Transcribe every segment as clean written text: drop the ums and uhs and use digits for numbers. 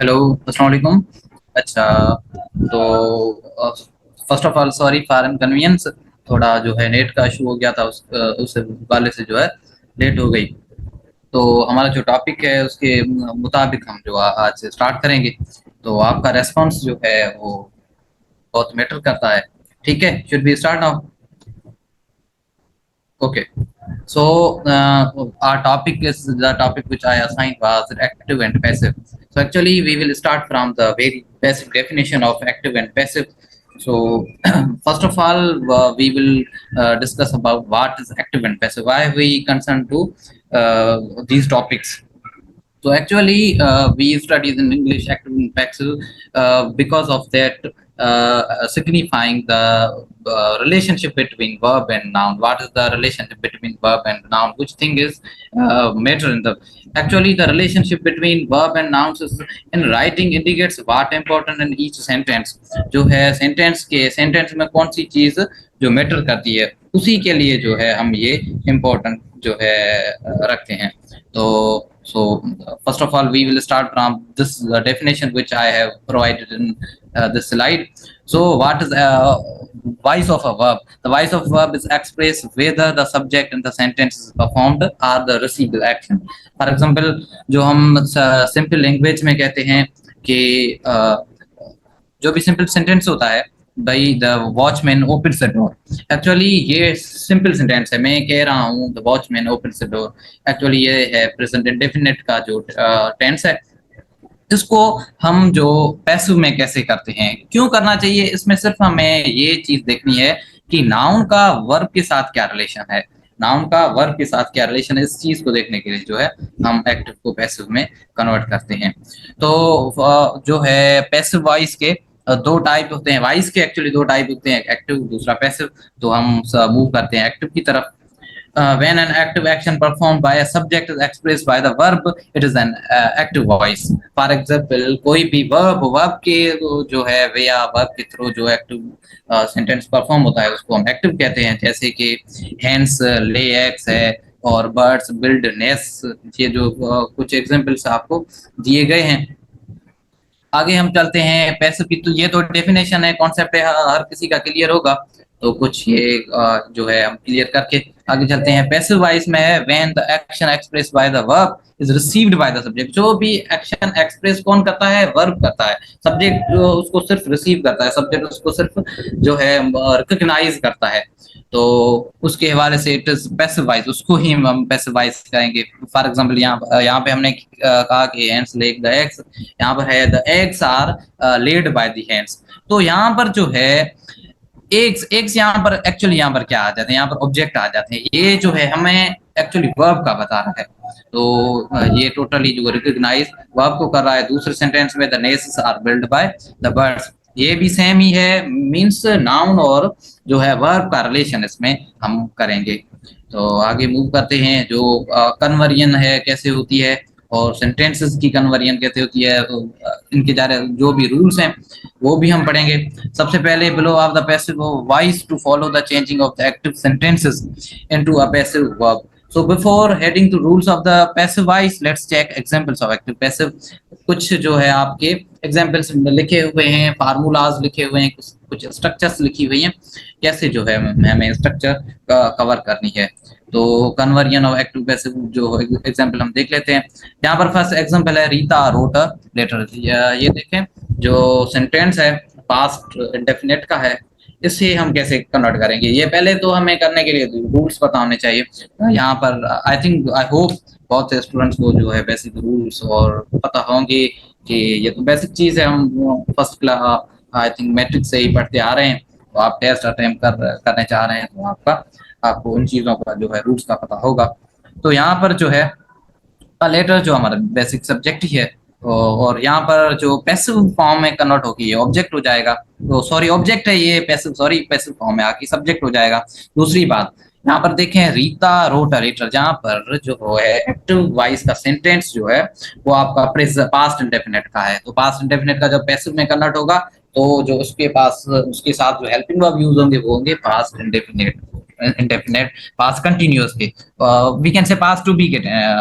Hello, अस्सलाम वालेकुम। अच्छा, तो first of all sorry for inconvenience. थोड़ा जो है नेट का इशू हो गया था, उस वाले से जो है लेट हो गई। तो हमारा जो टॉपिक है उसके मुताबिक हम जो आज से स्टार्ट करेंगे। तो आपका रेस्पॉन्स जो है वो बहुत मैटर करता है। ठीक है, should be start now. Okay. So our topic is the topic which I assigned was active and passive. So actually we will start from the very basic definition of active and passive. So first of all we will discuss about what is active and passive. Why we concern to these topics. So actually, we study in English active and passive because of that signifying the relationship between verb and noun. What is the relationship between verb and noun? Which thing is matter in the actually the relationship between verb and nouns is in writing indicates what important in each sentence. जो है sentence में कौन सी चीज जो matter करती है उसी के लिए जो है हम ये important जो है रखते हैं। तो so first of all we will start from this definition which I have provided in this slide. So what is voice of a verb? The voice of verb is express whether the subject in the sentence is performed or the received action. For example, जो हम simple language में कहते हैं कि जो भी simple sentence होता है, भाई the watchman open the door. Actually ये सिंपल सेंटेंस है, मैं कह रहा हूँ the watchman open the door. Actually ये है प्रेजेंट इंडेफिनिट का जो टेंस है। इसको हम जो पैसिव में कैसे करते हैं, क्यों करना चाहिए, इसमें सिर्फ हमें ये चीज देखनी है कि नाउन का वर्ब के साथ क्या रिलेशन है। नाउन का वर्ब के साथ क्या रिलेशन है, इस चीज को देखने के लिए जो है हम एक्टिव को पैसिव में कन्वर्ट करते हैं। तो जो है पैसिव वॉइस के दो टाइप होते हैं। वॉइस के एक्चुअली दो टाइप होते हैं, एक्टिव दूसरा पैसिव। तो हम मूव करते हैं एक्टिव की तरफ। When an active action performed by a subject is expressed by the verb, it is an active voice. For example, कोई भी verb के जो है या verb के थ्रू जो एक्टिव सेंटेंस परफॉर्म होता है उसको हम एक्टिव कहते हैं। जैसे कि hence, lay eggs है, और birds build nests। ये जो कुछ एग्जांपल्स आपको दिए गए हैं। आगे हम चलते हैं पैसिव की। तो ये तो डेफिनेशन है, कॉन्सेप्ट है, हर किसी का क्लियर होगा। तो कुछ ये जो है हम क्लियर करके आगे चलते हैं। पैसिव वॉइस में है when the action express by the verb is received by the subject. जो भी एक्शन एक्सप्रेस कौन करता है, वर्ब करता है। सब्जेक्ट जो उसको सिर्फ रिसीव करता है, सब्जेक्ट उसको सिर्फ जो है रिकॉग्नाइज करता है। तो उसके हवाले से इट इज पैसिव वॉइस, उसको ही हम पैसिव वॉइस कहेंगे। फॉर एग्जांपल यहाँ पे हमने कहा कि हैंड्स लेग द एग्स। यहाँ पर है the eggs are laid by the hands. तो यहाँ पर जो है एग्स एग्स यहाँ पर एक्चुअली यहाँ पर क्या आ जाते हैं, यहाँ पर ऑब्जेक्ट आ जाते हैं। ये जो है हमें एक्चुअली वर्ब का बता रहा है। तो ये टोटली जो रिकॉग्नाइज वर्ब को कर रहा है। दूसरे सेंटेंस में the nests are build by the birds, ये भी सेम ही है। मींस नाउन और जो है वर्ब का रिलेशन इसमें हम करेंगे। तो आगे मूव करते हैं। जो कन्वर्जन है कैसे होती है और सेंटेंसेस की कन्वर्जन कैसे होती है, इनके जो भी रूल्स हैं वो भी हम पढ़ेंगे। सबसे पहले below of the passive voice to follow the changing of the active sentences into a passive verb. So before heading to rules of the passive voice, let's check examples of active passive। कुछ जो है आपके examples लिखे हुए हैं, formulas लिखे हुए हैं, कुछ स्ट्रक्चर्स लिखी हुई हैं, कैसे जो है हमें स्ट्रक्चर कवर करनी है। तो कन्वर्जन ऑफ एक्टिव पैसिव जो एग्जांपल हम देख लेते हैं। यहाँ पर फर्स्ट एग्जांपल है रीता रोट अ लेटर। ये देखें, जो सेंटेंस है पास्ट इंडेफिनिट का है, इसे हम कैसे कन्वर्ट करेंगे, ये पहले तो हमें करने के लिए रूल्स पता होने चाहिए। यहाँ पर आई थिंक आई होप बहुत से स्टूडेंट्स को जो है बेसिक रूल्स और पता होंगे कि ये तो बेसिक चीज है, हम first class I think matric से ही पढ़ते आ रहे हैं। तो आप टेस्ट अटेम्प्ट करने चाह रहे हैं तो आपको उन चीजों का जो है रूल्स का पता होगा। तो यहाँ पर जो है लेटर जो हमारा बेसिक सब्जेक्ट ही है, और यहाँ पर जो पैसिव फॉर्म में कन्वर्ट होगी ये ऑब्जेक्ट हो जाएगा। तो सॉरी ऑब्जेक्ट है ये, पैसिव सॉरी पैसिव फॉर्म में आके सब्जेक्ट हो जाएगा। दूसरी बात, यहाँ पर देखें रीता रोट अ लेटर, जहाँ पर जो है एक्टिव वॉइस का सेंटेंस जो है वो आपका पास्ट इंडेफिनिट का है। तो पास्ट इंडेफिनिट का जब पैसिव में कन्वर्ट होगा तो जो उसके साथ जो हेल्पिंग वर्ब यूज होंगे वो होंगे past indefinite. Indefinite, past continuous के, we can say past to be के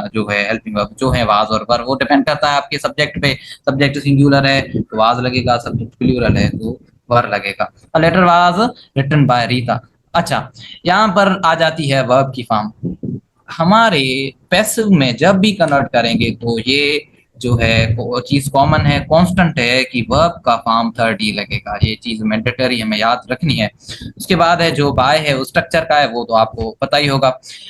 जो है हेल्पिंग वर्ब जो है वाज और वर, वो डिपेंड करता है आपके सब्जेक्ट पे। सब्जेक्ट सिंगुलर है तो वाज लगेगा, सब्जेक्ट प्लूरल है तो वर लगेगा। A letter was written by Rita. अच्छा, यहाँ पर आ जाती है वर्ब की फॉर्म। हमारे पैसिव में जब भी कन्वर्ट करेंगे तो ये जो है चीज कॉमन है, कांस्टेंट है कि वर्ब का फॉर्म थर्ड ही लगेगा। ये चीज मैंडेटरी हमें याद रखनी है। उसके बाद है जो बाय है, उस स्ट्रक्चर का है, वो तो आपको पता ही होगा।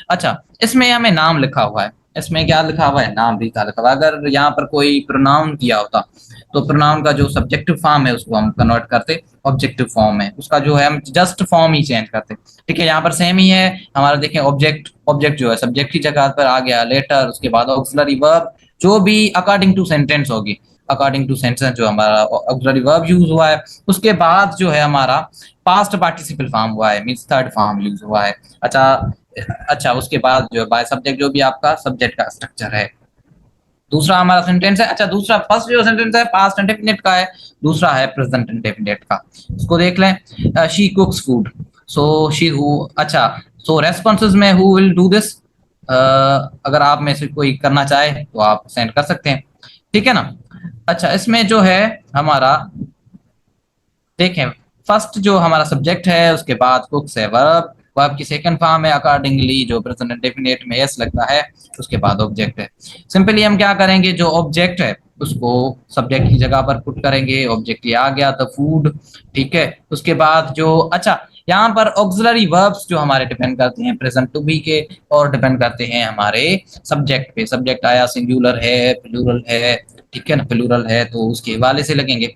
अच्छा, इसमें हमें नाम लिखा हुआ है, इसमें क्या लिखा हुआ है, नाम रीता लिखा हुआ है। अगर यहाँ पर कोई प्रोनाउन किया होता तो प्रोनाउन का जो सब्जेक्टिव फॉर्म है उसको हम कन्वर्ट करते ऑब्जेक्टिव फॉर्म में, उसका जो है हम जस्ट फॉर्म ही चेंज करते। ठीक है, यहाँ पर सेम ही है हमारा। देखें ऑब्जेक्ट, ऑब्जेक्ट जो है सब्जेक्ट की जगह पर आ गया लेटर, उसके बाद ऑक्सिलरी वर्ब जो भी अकॉर्डिंग टू सेंटेंस होगी, अकॉर्डिंग टू सेंटेंस जो हमारा ऑक्सिलरी वर्ब यूज हुआ है, उसके बाद जो है हमारा पास्ट पार्टिसिपल फॉर्म हुआ है, मींस थर्ड फॉर्म यूज हुआ है। अच्छा, अच्छा उसके बाद जो है बाय सब्जेक्ट जो भी आपका सब्जेक्ट का स्ट्रक्चर है। दूसरा हमारा सेंटेंस है, अच्छा दूसरा फर्स्ट जो सेंटेंस है पास्ट इंडेफिनिट का है, दूसरा है प्रेजेंट इंडेफिनिट का। इसको देख लें, she कुक्स food, so she who, अच्छा सो रेस्पॉन्सेज में हु विल डू दिस, अगर आप में से कोई करना चाहे तो आप सेंड कर सकते हैं, ठीक है ना। अच्छा, इसमें जो है हमारा देखें, फर्स्ट जो हमारा सब्जेक्ट है, उसके बाद कुक्स है वर्ब, वर्ब की सेकंड फॉर्म है अकॉर्डिंगली जो प्रेजेंट इंडेफिनिट में एस लगता है, उसके बाद ऑब्जेक्ट है। सिंपली हम क्या करेंगे, जो ऑब्जेक्ट है उसको सब्जेक्ट की जगह पर पुट करेंगे, ऑब्जेक्ट ये आ गया तो फूड, ठीक है। उसके बाद जो, अच्छा यहाँ पर ऑक्सिलरी वर्ब्स जो हमारे डिपेंड करते हैं प्रेजेंट टू बी के, और डिपेंड करते हैं हमारे सब्जेक्ट पे। सब्जेक्ट आया सिंगुलर है, प्लूरल है, ठीक है ना, प्लूरल है तो उसके हवाले से लगेंगे।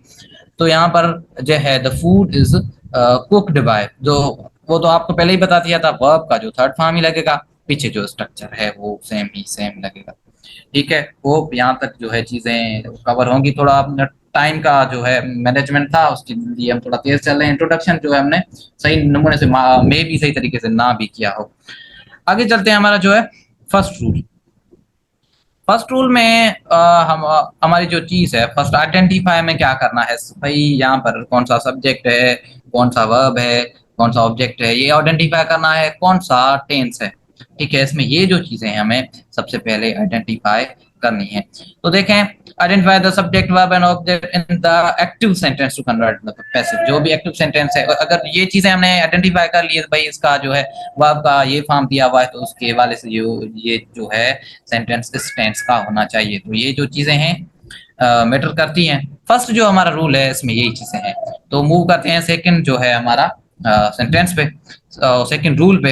तो यहाँ पर जो है the food is cooked bye, जो वो तो आपको पहले ही बता दिया था, वर्ब का जो थर्ड फॉर्म ही लगेगा, पीछे जो स्ट्रक्चर है वो सेम ही सेम लगेगा। ठीक है, वो यहाँ तक जो है चीजें कवर होंगी। थोड़ा अपना टाइम का जो है मैनेजमेंट था, उसके लिए हम थोड़ा तेज चल रहे हैं। इंट्रोडक्शन जो है हमने सही नमूने से मे भी सही तरीके से ना भी किया हो। आगे चलते हैं, हमारा जो है फर्स्ट रूल। फर्स्ट रूल में हम हमारी जो चीज है फर्स्ट आइडेंटिफाई में क्या करना है भाई, यहाँ पर कौन सा सब्जेक्ट है, कौन सा वर्ब है, कौन सा ऑब्जेक्ट है, ये आइडेंटिफाई करना है, कौन सा टेंस है। ठीक है, इसमें ये जो चीजें हैं हमें सबसे पहले आइडेंटिफाई करनी है। तो देखें, identify the subject verb and object in the active sentence to convert the passive. जो भी एक्टिव सेंटेंस है, अगर ये चीजें हमने आइडेंटिफाई कर ली है भाई, इसका जो है वर्ब का ये फॉर्म दिया हुआ है तो उसके हवाले से ये जो है सेंटेंस इस टेंस का होना चाहिए। तो ये जो चीजें हैं मैटर करती हैं। फर्स्ट जो हमारा रूल है इसमें यही चीजें हैं। तो मूव करते हैं सेकंड जो है हमारा सेंटेंस पे, सेकंड रूल पे।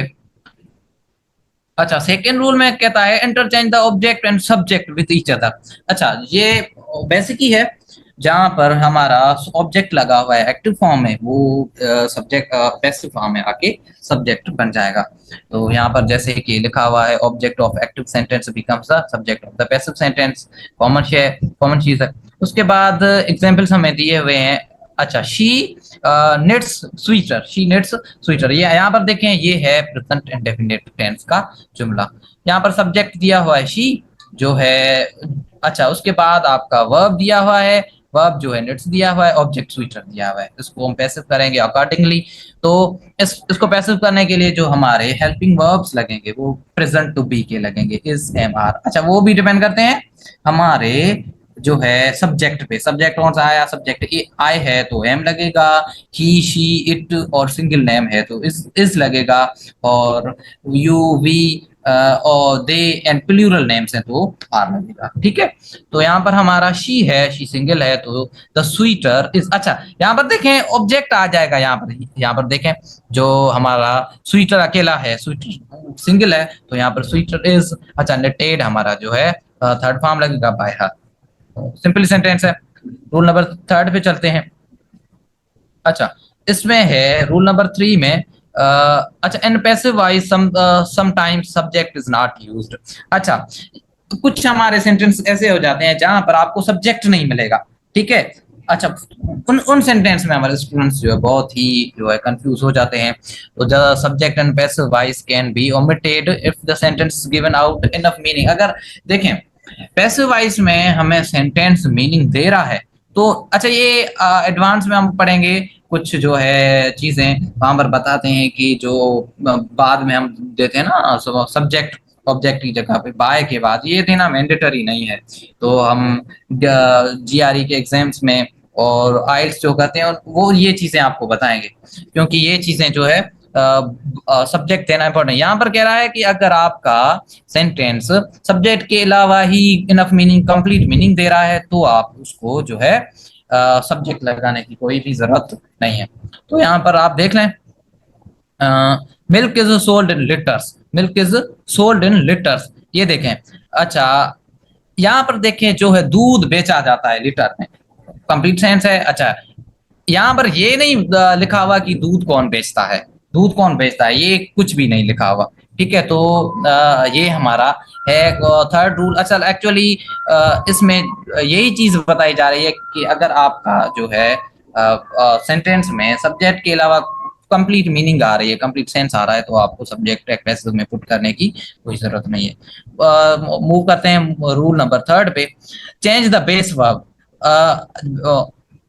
अच्छा, सेकेंड रूल में कहता है interchange the object and subject with each other. अच्छा, ये बेसिक ही है, जहां पर हमारा ऑब्जेक्ट लगा हुआ है एक्टिव फॉर्म में, वो सब्जेक्ट पैसिव फॉर्म में आके सब्जेक्ट बन जाएगा। तो यहाँ पर जैसे कि लिखा हुआ है, object of active sentence becomes the subject of the passive sentence. Common चीज है। उसके बाद एग्जांपल्स हमें दिए हुए हैं। अच्छा, she nits sweater, she nits sweater, ये यहाँ पर देखें, ये है प्रेजेंट इंडेफिनिट टेंस का जुमला। यहाँ पर सब्जेक्ट दिया हुआ है शी जो है, अच्छा उसके बाद आपका वर्ब दिया हुआ है, वर्ब जो है निट्स दिया हुआ है, ऑब्जेक्ट स्वेटर दिया हुआ है। इसको हम पैसिव करेंगे अकॉर्डिंगली। तो इसको पैसिव करने के लिए जो हमारे हेल्पिंग वर्ब्स लगेंगे वो प्रेजेंट टू बी के लगेंगे, इज, एम, आर। अच्छा, वो भी डिपेंड करते हैं हमारे जो है सब्जेक्ट पे। सब्जेक्ट कौन सा आया, सब्जेक्ट आई है तो एम लगेगा, ही शी इट और सिंगल नेम है तो इस लगेगा, और यू वी और दे एंड प्लूरल नेम्स हैं तो आर लगेगा। ठीक है, तो यहाँ पर हमारा शी है, शी सिंगल है तो द स्वीटर इज। अच्छा, यहाँ पर देखें ऑब्जेक्ट आ जाएगा, यहाँ पर देखें जो हमारा स्वीटर अकेला है, स्वीटर सिंगल है तो यहाँ पर स्वीटर इज। अच्छा, नेटेड हमारा जो है थर्ड फॉर्म लगेगा बाय हर। सिंपल सेंटेंस है। रूल नंबर थर्ड पे चलते हैं। अच्छा, इसमें है रूल नंबर थ्री में, अच्छा इन passive voice sometimes subject is not used. अच्छा, कुछ हमारे सेंटेंस ऐसे हो जाते हैं जहां पर आपको सब्जेक्ट नहीं मिलेगा। ठीक है, अच्छा उन सेंटेंस में हमारे स्टूडेंट्स जो है बहुत ही जो है कंफ्यूज हो जाते हैं। तो the subject and passive voice can be omitted if the sentence given out enough meaning. अगर देखें पैसिव वॉइस में हमें सेंटेंस मीनिंग दे रहा है तो, अच्छा ये एडवांस में हम पढ़ेंगे कुछ जो है चीजें वहां पर बताते हैं कि जो बाद में हम देते हैं ना सब्जेक्ट ऑब्जेक्ट की जगह पे बाय के बाद ये देना मैंडेटरी नहीं है। तो हम जीआरई के एग्जाम्स में और आइल्स जो करते हैं और वो ये चीजें आपको बताएंगे, क्योंकि ये चीजें जो है सब्जेक्ट देना इंपॉर्टेंट। यहाँ पर कह रहा है कि अगर आपका सेंटेंस सब्जेक्ट के अलावा ही इनफ मीनिंग कंप्लीट मीनिंग दे रहा है तो आप उसको जो है सब्जेक्ट लगाने की कोई भी जरूरत नहीं है। तो यहाँ पर आप देख लें, milk is sold in litres, milk is sold in litres, ये देखें। अच्छा, यहाँ पर देखें जो है दूध बेचा जाता है लिटर में, कंप्लीट सेंस है। अच्छा, यहाँ पर ये नहीं लिखा हुआ कि दूध कौन बेचता है, दूध कौन बेचता है ये कुछ भी नहीं लिखा हुआ। ठीक है, तो ये हमारा है थर्ड रूल। अच्छा, एक्चुअली इसमें यही चीज बताई जा रही है कि अगर आपका जो है सेंटेंस में सब्जेक्ट के अलावा कंप्लीट मीनिंग आ रही है, कंप्लीट सेंस आ रहा है, तो आपको सब्जेक्ट एक पैसेज में पुट करने की कोई जरूरत नहीं है। मूव करते हैं रूल नंबर थर्ड पे, चेंज द बेस वर्ब।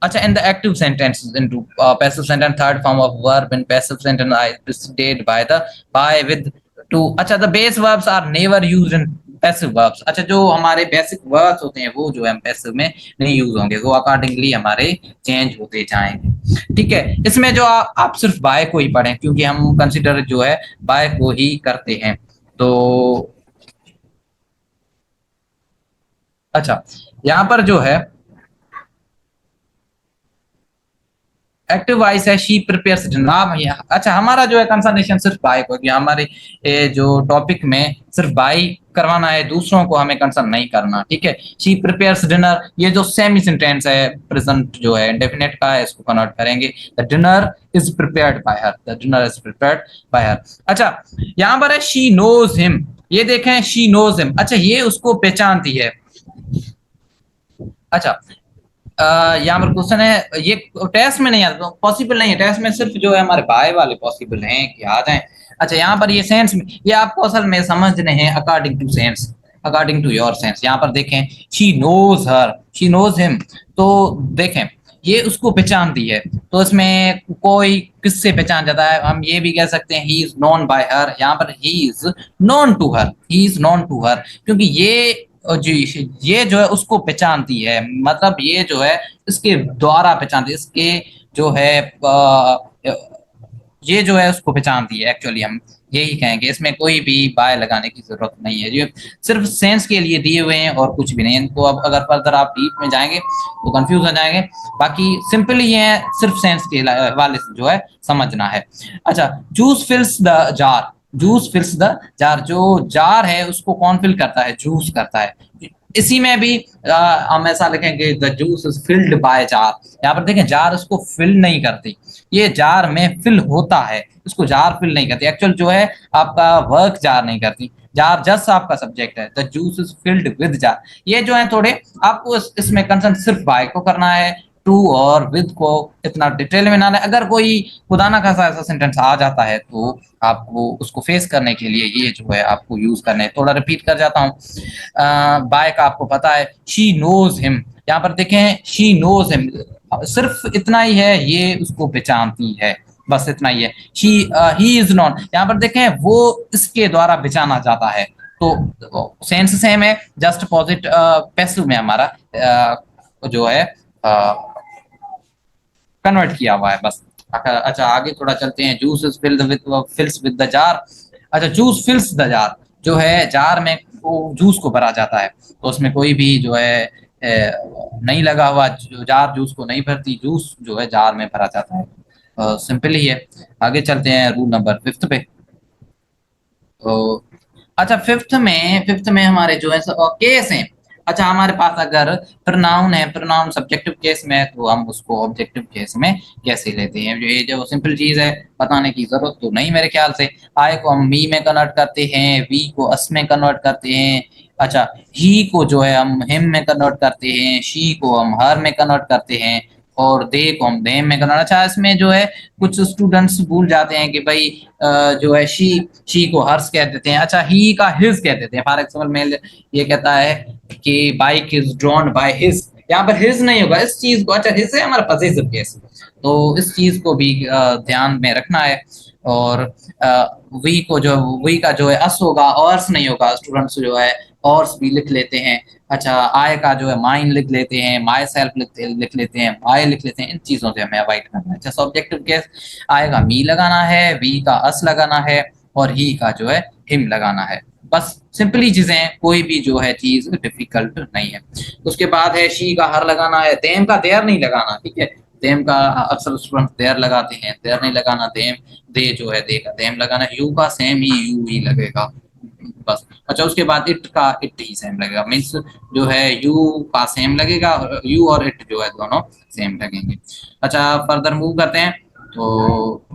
अच्छा, in the active sentence into passive sentence, third form of verb in passive sentence I preceded by the by with to। अच्छा, the base verbs are never used in passive verbs। अच्छा, जो हमारे basic verbs होते हैं वो जो है passive में नहीं यूज होंगे, वो अकॉर्डिंगली हमारे चेंज होते जाएंगे। ठीक है, इसमें जो आप सिर्फ बाय को ही पढ़ें, क्योंकि हम कंसिडर जो है बाय को ही करते हैं। तो अच्छा, यहाँ पर जो है एक्टिव वॉइस है शी प्रिपेयर्स डिनर। अच्छा, हमारा जो है कंसंट्रेशन सिर्फ बाय को, हमारे जो टॉपिक में सिर्फ बाय करवाना है, दूसरों को हमें कंसर्न नहीं करना। ठीक है, शी प्रिपेयर्स डिनर, ये जो सेमी सेंटेंस है प्रेजेंट जो है इंडेफिनिट का है, इसको कन्वर्ट करेंगे the dinner is prepared by her, the dinner is prepared by हर। अच्छा, यहाँ पर है शी नोज हिम, ये देखें शी नोज हिम। अच्छा, ये उसको पहचानती है। अच्छा, यहाँ पर क्वेश्चन है, ये टेस्ट में नहीं आता, पॉसिबल नहीं है, टेस्ट में सिर्फ जो है हमारे बाय वाले पॉसिबल हैं कि आ जाए। अच्छा, यहाँ पर ये सेंस में, ये आपको असल में समझने हैं according to sense, according to your sense. यहाँ पर देखें she knows her, she knows him, तो देखें ये उसको पहचानती है, तो इसमें कोई किससे पहचान जाता है, हम ये भी कह सकते हैं he is known by her. यहाँ पर he is known to her, he is known to her, क्योंकि जी ये जो है उसको पहचानती है, मतलब ये जो है इसके द्वारा पहचानती है, इसके जो है ये जो है उसको पहचानती है। एक्चुअली हम यही कहेंगे, इसमें कोई भी बाय लगाने की जरूरत नहीं है, ये सिर्फ सेंस के लिए दिए हुए हैं और कुछ भी नहीं है। इनको अब अगर फर्दर आप डीप में जाएंगे तो कंफ्यूज हो जाएंगे, बाकी सिंपल ही है, सिर्फ सेंस के वाले से जो है समझना है। अच्छा, juice fills the jar, juice fills the jar, जो जार है उसको कौन फिल करता है, जूस करता है। इसी में भी हम ऐसा लिखेंगे the juice is filled by jar. यहाँ पर देखें जार उसको फिल नहीं करती, ये जार में फिल होता है, इसको जार फिल नहीं करती। एक्चुअल जो है आपका वर्क जार नहीं करती, जार जस्ट आपका सब्जेक्ट है, the juice is filled with jar. ये जो है थोड़े आपको इसमें कंसर्न सिर्फ बाय को करना है, टू और विद को इतना डिटेल में ना है। अगर कोई खुदा ना खासा ऐसा सेंटेंस आ जाता है तो आपको उसको फेस करने के लिए ये जो है आपको यूज करने है। थोड़ा रिपीट कर जाता हूँ, बाय का आपको पता है शी नोज हिम, यहाँ पर देखें शी नोज हिम, सिर्फ इतना ही है, ये उसको पहचानती है, बस इतना ही है। शी ही इज नॉन, यहाँ पर देखें वो इसके द्वारा पहचाना जाता है, तो सेंस सेम है, जस्ट अपोजिट पैसिव में हमारा जो है कन्वर्ट किया हुआ है बस। अच्छा, आगे थोड़ा चलते हैं, juice is filled with fills with the jar. अच्छा, जूस फिल्स द जार, जो है जार में वो जूस को भरा जाता है, तो उसमें कोई भी जो है नहीं लगा हुआ, जार जूस को नहीं भरती, जूस जो है जार में भरा जाता है। सिंपल ही है। आगे चलते हैं रूल नंबर फिफ्थ पे। तो अच्छा, फिफ्थ में हमारे जो है केस हैं। अच्छा, हमारे पास अगर प्रोनाउन है, प्रोनाउन सब्जेक्टिव केस में है, तो हम उसको ऑब्जेक्टिव केस में कैसे लेते हैं, ये जो सिंपल चीज है, बताने की जरूरत तो नहीं मेरे ख्याल से। आई को हम मी में कन्वर्ट करते हैं, वी को अस में कन्वर्ट करते हैं। अच्छा, ही को जो है हम हिम में कन्वर्ट करते हैं, शी को हम हर में कन्वर्ट करते हैं, और दे को हम देम में कन्वर्ट। अच्छा, इसमें जो है कुछ स्टूडेंट्स भूल जाते हैं कि भाई जो है शी को हर्स कह देते हैं, अच्छा ही का हिज कह देते हैं। फॉर एग्जाम्पल मैं ये कहता है कि bike is drawn by his, यहाँ पर हिज नहीं होगा इस चीज को। अच्छा हिज है हमारा पजेसिव केस, तो इस चीज को भी ध्यान में रखना है। और वी को जो वी का जो है अस होगा, ऑर्स नहीं होगा। स्टूडेंट्स जो है ऑर्स भी लिख लेते हैं। अच्छा आय का जो है माइन लिख लेते हैं, माई सेल्फ लिख लेते हैं, माई लिख लेते हैं। इन चीजों से हमें अवॉइड करना है। अच्छा सब्जेक्टिव केस, आय का मी लगाना है, वी का अस लगाना है, और ही का जो है हिम लगाना है। बस सिंपली चीजें हैं, कोई भी जो है चीज डिफिकल्ट नहीं है। उसके बाद है शी का हर लगाना है, देम का देयर नहीं लगाना, ठीक है। देम का अक्सर स्टूडेंट देयर लगाते हैं, देयर नहीं लगाना। देम दे जो है दे का देम लगाना है। यू का सेम ही यू ही लगेगा बस। अच्छा उसके बाद इट का इट ही सेम लगेगा, मीन्स जो है यू का सेम लगेगा, यू और इट जो है दोनों सेम लगेंगे। अच्छा फर्दर मूव करते हैं। तो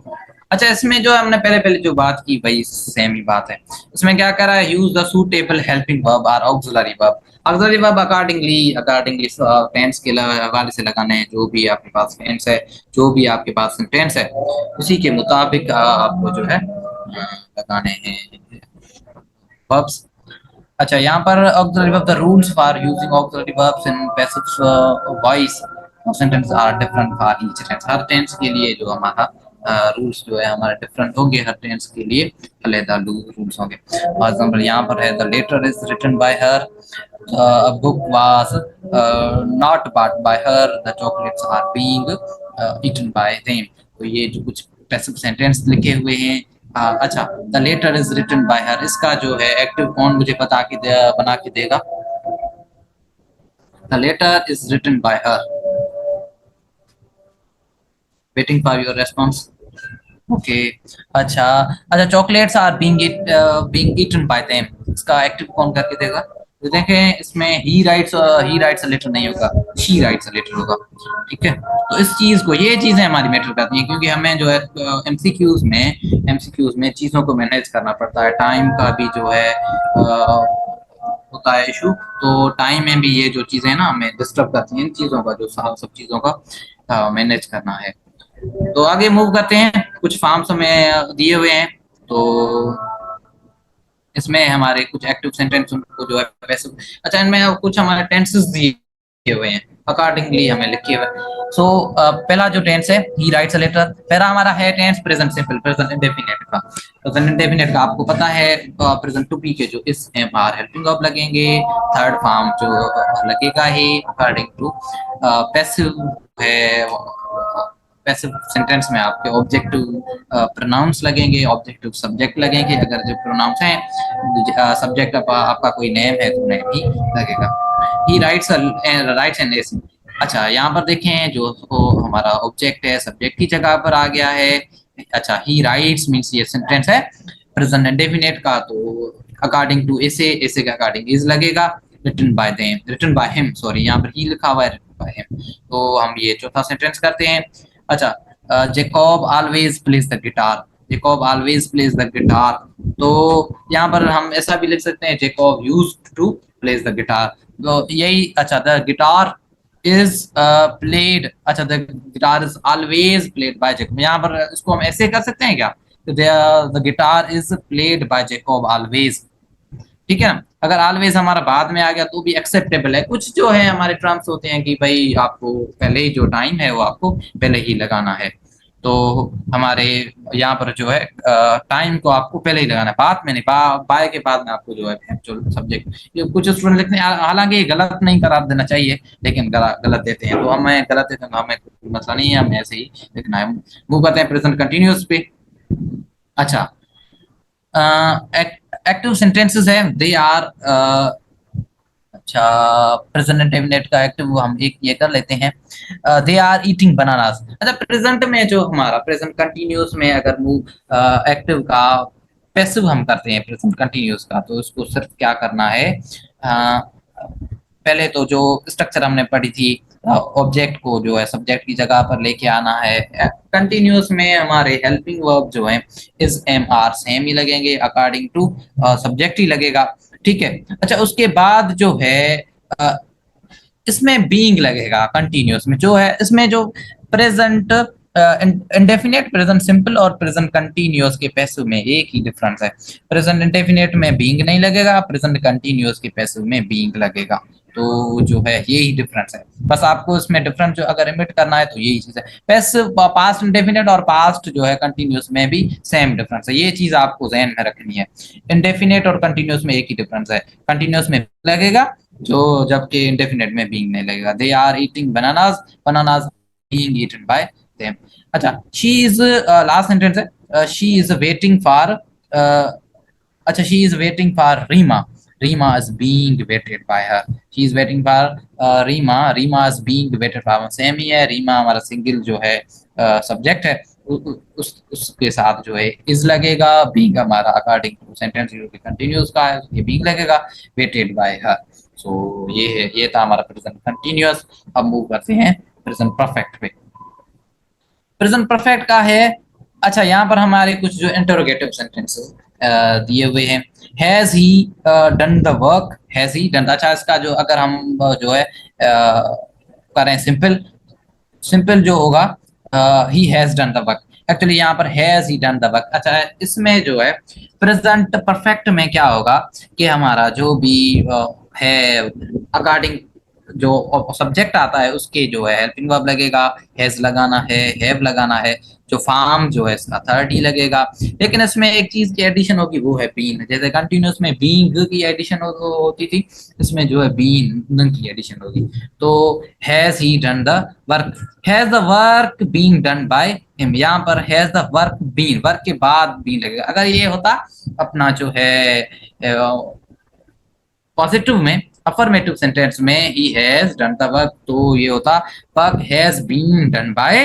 अच्छा इसमें जो हमने पहले पहले जो बात की वही सेम ही बात है। इसमें क्या कर रहा है, use the suitable helping verb और auxiliary verb. Auxiliary verb accordingly accordingly tense के हवाले से लगाने हैं। जो भी आपके पास टेंस है, जो भी आपके पास सेंटेंस है, उसी के मुताबिक आपको जो है लगाने हैं verbs। अच्छा यहाँ पर auxiliary verb, the rules for using auxiliary verbs in passive voice sentence are different for each tense. हर टेंस के लिए जो हमारा रूल्स जो है हमारे डिफरेंट होंगे, हर टेंस के लिए अलग रूल्स होंगे। फॉर एग्जांपल यहाँ पर है the letter is written by her, a book was not bought by her, the chocolates are being eaten by them। तो ये जो कुछ पैसिव सेंटेंस लिखे हुए हैं। अच्छा the letter is written by her, इसका जो है एक्टिव कौन मुझे बना के देगा। The letter is written by her, waiting for your response. Okay अच्छा अच्छा chocolates are being eaten by them, इसका एक्टिव कौन करके देगा। तो देखें इसमें ही राइट्स अ लेटर नहीं होगा, शी राइट्स अ लेटर होगा। ठीक है तो इस चीज को, ये चीजें हमारी मैटर करती हैं, क्योंकि हमें जो है एमसीक्यूज में चीजों को मैनेज करना पड़ता है। टाइम का भी जो है होता है इशू, तो टाइम में भी ये जो चीजें हैं ना हमें डिस्टर्ब करती हैं। इन चीजों का जो सब चीजों का मैनेज करना है। तो आगे मूव करते हैं। कुछ फॉर्म्स हमें दिए हुए हैं, तो इसमें हमारे कुछ एक्टिव सेंटेंस उनको जो है पैसिव। अच्छा इनमें कुछ हमारे टेंसेस दिए हुए हैं, अकॉर्डिंगली हमें लिखे हुए। सो पहला जो टेंस है ही राइट्स अ लेटर, पहला हमारा है tense present simple, present indefinite का। प्रेजेंट इंडेफिनिट का आपको पता है प्रेजेंट टू बी के जो इस एम आर हेल्पिंग ऑफ लगेंगे, थर्ड फॉर्म जो लगेगा ही अकॉर्डिंग टू पैसिव है। पैसिव सेंटेंस में आपके ऑब्जेक्टिव प्रोनाउंस लगेंगे, ऑब्जेक्टिव सब्जेक्ट लगेंगे। अगर जो प्रोनाउंस हैं सब्जेक्ट आपका कोई नेम है तो नेम ही लगेगा। ही राइट्स राइट्स एंड एस। अच्छा यहाँ पर देखें जो हमारा ऑब्जेक्ट है सब्जेक्ट की जगह पर आ गया है। अच्छा ही राइट्स मीन्स ये सेंटेंस है प्रेजेंट इंडेफिनिट का, तो अकॉर्डिंग टू ऐसे के अकॉर्डिंग इज लगेगा। Written by them, written by him, sorry यहाँ पर ही लिखा हुआ है, रिटन बाय हिम। तो हम ये चौथा सेंटेंस करते हैं। अच्छा Jacob always plays the guitar, Jacob always plays the guitar. तो यहाँ पर हम ऐसा भी लिख सकते हैं Jacob used to plays the guitar. तो यही अच्छा द गिटार इज प्लेड, अच्छा the guitar is always played by Jacob. यहाँ पर इसको हम ऐसे कर सकते हैं क्या, the guitar is played by Jacob always. ठीक है ना, अगर ऑलवेज हमारा बाद में आ गया तो भी एक्सेप्टेबल है। कुछ जो है हमारे टर्म्स होते हैं कि भाई आपको पहले ही जो टाइम है वो आपको पहले ही लगाना है। तो हमारे यहाँ पर जो है टाइम को आपको पहले ही लगाना है, बाद में नहीं, बाय के बाद में आपको जो है एक्चुअल सब्जेक्ट। ये कुछ स्टूडेंट लिखते हैं, हालांकि गलत नहीं करार देना चाहिए, लेकिन गलत देते हैं। तो हमें गलत देते हैं तो हमें मसला नहीं है, हमें ऐसे ही लिखना है। मूव करते हैं प्रेजेंट कंटिन्यूअस पे। अच्छा एक्टिव सेंटेंसेस है, दे आर अच्छा प्रेजेंट इंडेफिनिट का एक्टिव हम एक ये कर लेते हैं, दे आर ईटिंग बनानास। अच्छा प्रेजेंट में जो हमारा प्रेजेंट कंटिन्यूअस में अगर मूव एक्टिव का पैसिव हम करते हैं प्रेजेंट कंटिन्यूअस का, तो उसको सिर्फ क्या करना है, पहले तो जो स्ट्रक्चर हमने पढ़ी थी, ऑब्जेक्ट को जो है सब्जेक्ट की जगह पर लेके आना है। कंटिन्यूअस में हमारे हेल्पिंग वर्ब जो है इज एम आर सेम ही लगेंगे, अकॉर्डिंग टू सब्जेक्ट ही लगेगा। ठीक है अच्छा उसके बाद जो है इसमें बीइंग लगेगा कंटिन्यूअस में, जो है इसमें जो प्रेजेंट इंडेफिनिट, प्रेजेंट सिंपल और प्रेजेंट कंटिन्यूअस के पैसिव में एक ही डिफरेंस है। प्रेजेंट इंडेफिनिट में बीइंग नहीं लगेगा, प्रेजेंट कंटिन्यूअस के पैसिव में बीइंग लगेगा। तो जो है यही डिफरेंस है, बस आपको इसमें डिफरेंस जो अगर इमिट करना है तो यही चीज है। पैसिव पास्ट इंडेफिनिट और पास्ट जो है कंटिन्यूस में भी सेम डिफरेंस है, ये चीज आपको ध्यान में रखनी है। इंडेफिनिट और कंटिन्यूस में एक ही डिफरेंस है, कंटिन्यूस में लगेगा जो, जबकि इंडेफिनिट में बीइंग नहीं लगेगा। They are eating bananas, bananas being eaten by them. अच्छा, शी इज लास्ट सेंटेंस है, शी इज वेटिंग फॉर, अच्छा, she is waiting for Reema, Reema is being waited by her. She is waiting for Reema, Reema is being waited for, same ही है। रीमा हमारा single जो है subject है, उसके साथ जो है इज लगेगा, बीइंग हमारा अकॉर्डिंग टू सेंटेंस जो कि कंटिन्यूअस का है, ये बीइंग लगेगा, वेटेड बाय हर। सो ये है, ये था हमारा प्रेजेंट कंटिन्यूअस। अब मूव करते हैं प्रेजेंट परफेक्ट पे। प्रेजेंट परफेक्ट का है, अच्छा यहाँ पर हमारे कुछ जो इंटरोगेटिव सेंटेंसेस दिए हुए हैं। Has he done the work, has he done, अच्छा इसका जो अगर हम जो है करें सिंपल, सिंपल जो होगा ही has done the work. Actually यहाँ पर has he done the work. अच्छा, इसमें जो है प्रेजेंट परफेक्ट में क्या होगा कि हमारा जो भी है अकॉर्डिंग जो सब्जेक्ट आता है उसके जो है हेल्पिंग वर्ब लगेगा, हैज लगाना है, हैव लगाना है, जो फार्म जो है इसका थर्ड ही लगेगा। लेकिन इसमें एक चीज की एडिशन होगी, वो है बीन। जैसे कंटिन्यूस में बीइंग की एडिशन होती थी, इसमें जो है बीन की एडिशन होगी। तो has he done the work, has the work being done by him, यहाँ पर has the work been, work के बाद बीन लगेगा। अगर ये होता अपना जो है पॉजिटिव में, अफर्मेटिव सेंटेंस में he has done the work, तो ये होता work has been done by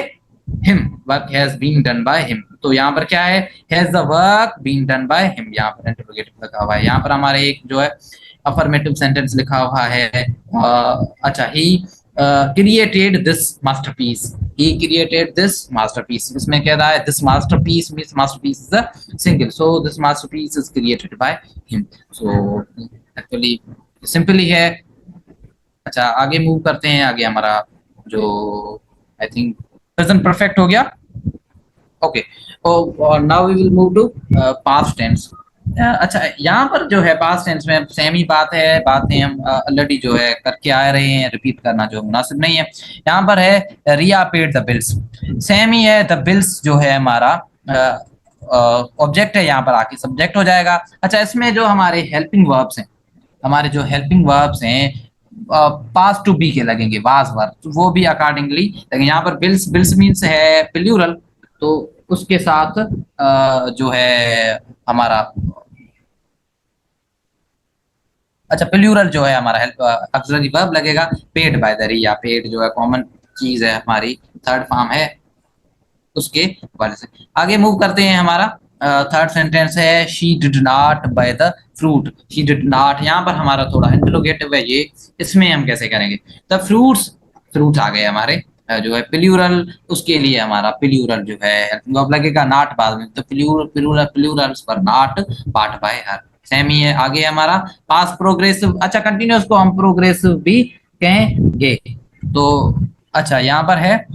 him, work has been done by him. तो यहाँ पर क्या है, has the work been done by him, यहाँ पर इंटरोगेटिव लिखा हुआ है। यहाँ पर हमारे एक जो है अफर्मेटिव सेंटेंस लिखा हुआ है, अच्छा, he created this masterpiece, he created this masterpiece. इसमें क्या रहा है, this masterpiece means masterpiece is a single, so this masterpiece is created by him. So actually simple ही है। अच्छा, आगे मूव करते हैं। आगे हमारा जो आई थिंक प्रेजेंट परफेक्ट हो गया। ओके, और now we will move to past tense. अच्छा, यहाँ पर जो है पास्ट टेंस में सेम ही बात है, बातें हम ऑलरेडी जो है करके आ रहे हैं, रिपीट करना जो मुनासिब नहीं है। यहाँ पर है रिया पेड द बिल्स, सेम ही है। द बिल्स जो है हमारा ऑब्जेक्ट है, यहाँ पर आके सब्जेक्ट हो जाएगा। अच्छा, इसमें जो हमारे हेल्पिंग वर्ब्स हैं, हमारे जो हेल्पिंग वर्ब्स हैं पास टू बी के लगेंगे, वाज वर्ब, तो वो भी अकॉर्डिंगली लेकिन यहाँ पर बिल्स, बिल्स मीन्स है प्लूरल, तो उसके साथ जो है हमारा, अच्छा, प्लूरल जो है हमारा हेल्प ऑक्सिलरी वर्ब लगेगा, paid by the Riya. Paid जो है कॉमन चीज है हमारी, थर्ड फॉर्म है, उसके हवाले से आगे मूव करते हैं। हमारा थर्ड सेंटेंस है she did not by the fruit, she did not, यहाँ पर हमारा थोड़ा इंटरोगेटिव है ये, इसमें हम कैसे करेंगे, द फ्रूट्स, फ्रूट्स आ गए हमारे जो है प्लूरल, उसके लिए हमारा प्लूरल जो है हेल्पिंग वर्ब लगेगा, नॉट बाद में, तो प्लूरल प्लूरल प्लूरल्स पर not, part by her, same ही है। आगे हमारा पास्ट प्रोग्रेसिव, अच्छा कंटिन्यूअस को हम प्रोग्रेसिव भी कहेंगे। तो अच्छा, यहाँ पर है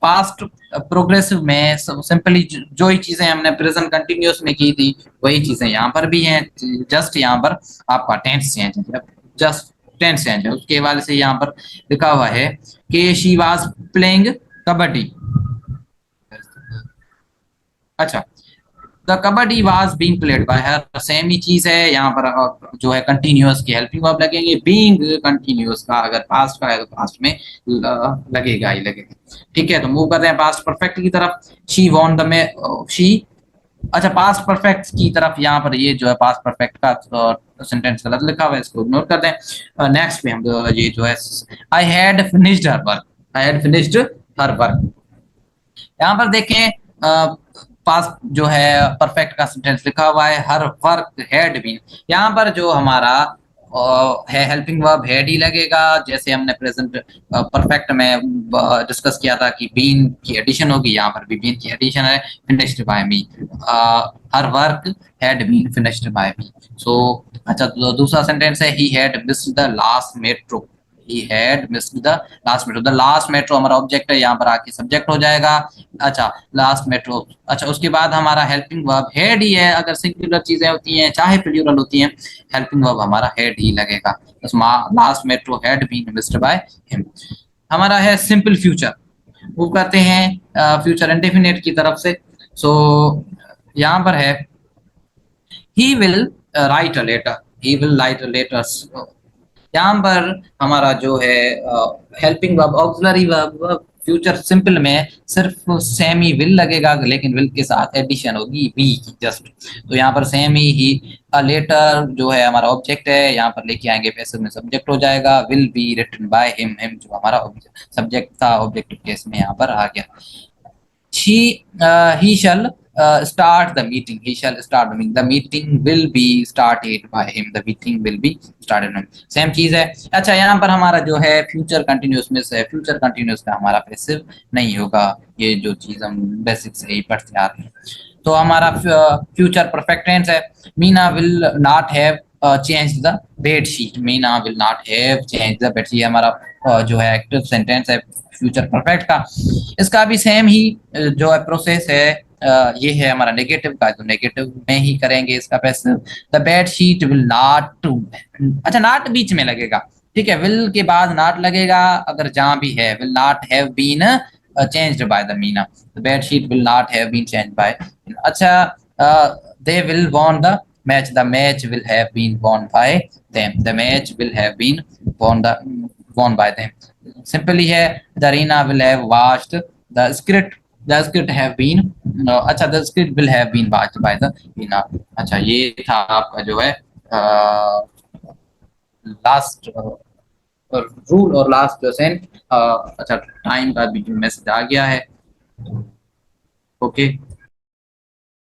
पास्ट प्रोग्रेसिव में सिंपली जो ही चीजें हमने प्रेजेंट कंटिन्यूअस में की थी वही चीजें यहाँ पर भी हैं, जस्ट यहाँ पर आपका टेंस चेंज है, जस्ट टेंस चेंज है, उसके हवाले से यहाँ पर लिखा हुआ है कि शी वाज प्लेइंग कबड्डी। अच्छा, the kabaddi was being played by her, same ही चीज है। यहाँ पर जो है कंटिन्यूअस की हेल्पिंग वर्ब लगेंगे, बीइंग कंटिन्यूअस का अगर पास्ट का है तो पास्ट में लगेगा ही लगेगा। ठीक है, तो मूव करते हैं पास्ट परफेक्ट की तरफ। शी वॉन द में, शी, अच्छा पास्ट परफेक्ट की तरफ, यहाँ पर ये जो है पास्ट परफेक्ट का सेंटेंस गलत लिखा हुआ है, इसको इग्नोर कर दें। नेक्स्ट पे हम ये जो है I had finished her work, I had finished her work. यहाँ पर देखें पास्ट जो है परफेक्ट का सेंटेंस लिखा हुआ है, हर वर्क हैड बीन, यहाँ पर जो हमारा है हेल्पिंग वर्ब हैड ही लगेगा, जैसे हमने प्रेजेंट परफेक्ट में डिस्कस किया था कि बीन की एडिशन होगी, यहाँ पर भी बीन की एडिशन है, finished by me, her work had been finished by me. So अच्छा, दूसरा सेंटेंस है he had missed the last metro, he had missed the last metro. The last metro हमारा ऑब्जेक्ट है, यहाँ पर आके सब्जेक्ट हो जाएगा। अच्छा, लास्ट मेट्रो। अच्छा, उसके बाद हमारा हेल्पिंग वर्ब हेड ही है। अगर सिंगुलर चीजें होती हैं चाहे प्लूरल होती हैं, हेल्पिंग वर्ब हमारा हेड ही लगेगा। Last metro had been missed by him. हमारा है सिंपल फ्यूचर, वो करते हैं फ्यूचर इंडेफिनिट की तरफ से। सो यहाँ पर है he will write a letter, he will write a letter. यहाँ पर हमारा जो है helping verb auxiliary verb future simple में सिर्फ सेम ही विल लगेगा, लेकिन विल के साथ एडिशन होगी बी की जस्ट। तो यहाँ पर सेम ही लेटर जो है हमारा ऑब्जेक्ट है, यहाँ पर लेके आएंगे पैसिव में सब्जेक्ट हो जाएगा। Will be written by him, him जो हमारा सब्जेक्ट था ऑब्जेक्टिव केस में यहाँ पर आ गया। He shall start the meeting. He shall start the meeting. The meeting will be started by him. The meeting will be started by him. Same चीज है। अच्छा, यहाँ पर हमारा जो है फ्यूचर कंटिन्यूस में से फ्यूचर कंटिन्यूस का हमारा पैसिव नहीं होगा। ये जो चीज हम बेसिक से ही पढ़ते आ रहे हैं। तो हमारा फ्यूचर परफेक्ट टेंस है। Meena will not have change the bed sheet. Meena will not have change the bed sheet हमारा जो है एक्टिव सेंटेंस है फ्यूचर परफेक्ट का। इसका भी सेम ही जो है प्रोसेस है। ये है हमारा नेगेटिव का, तो नेगेटिव में ही करेंगे इसका passive. The bed sheet will not, अच्छा नॉट बीच में लगेगा, ठीक है, विल के बाद नॉट लगेगा अगर जहां भी है। Will not have been changed by the Meena, the bed sheet will not have been changed by. अच्छा, they will won the match, the match will have been won by them, the match will have been won by them. Simply है the Reena will have watched the script, the script have been अच्छा the script will have been watched by the Reena. अच्छा, ये था आपका जो है last rule और last Saint. अच्छा, टाइम का भी मैसेज आ गया है। ओके।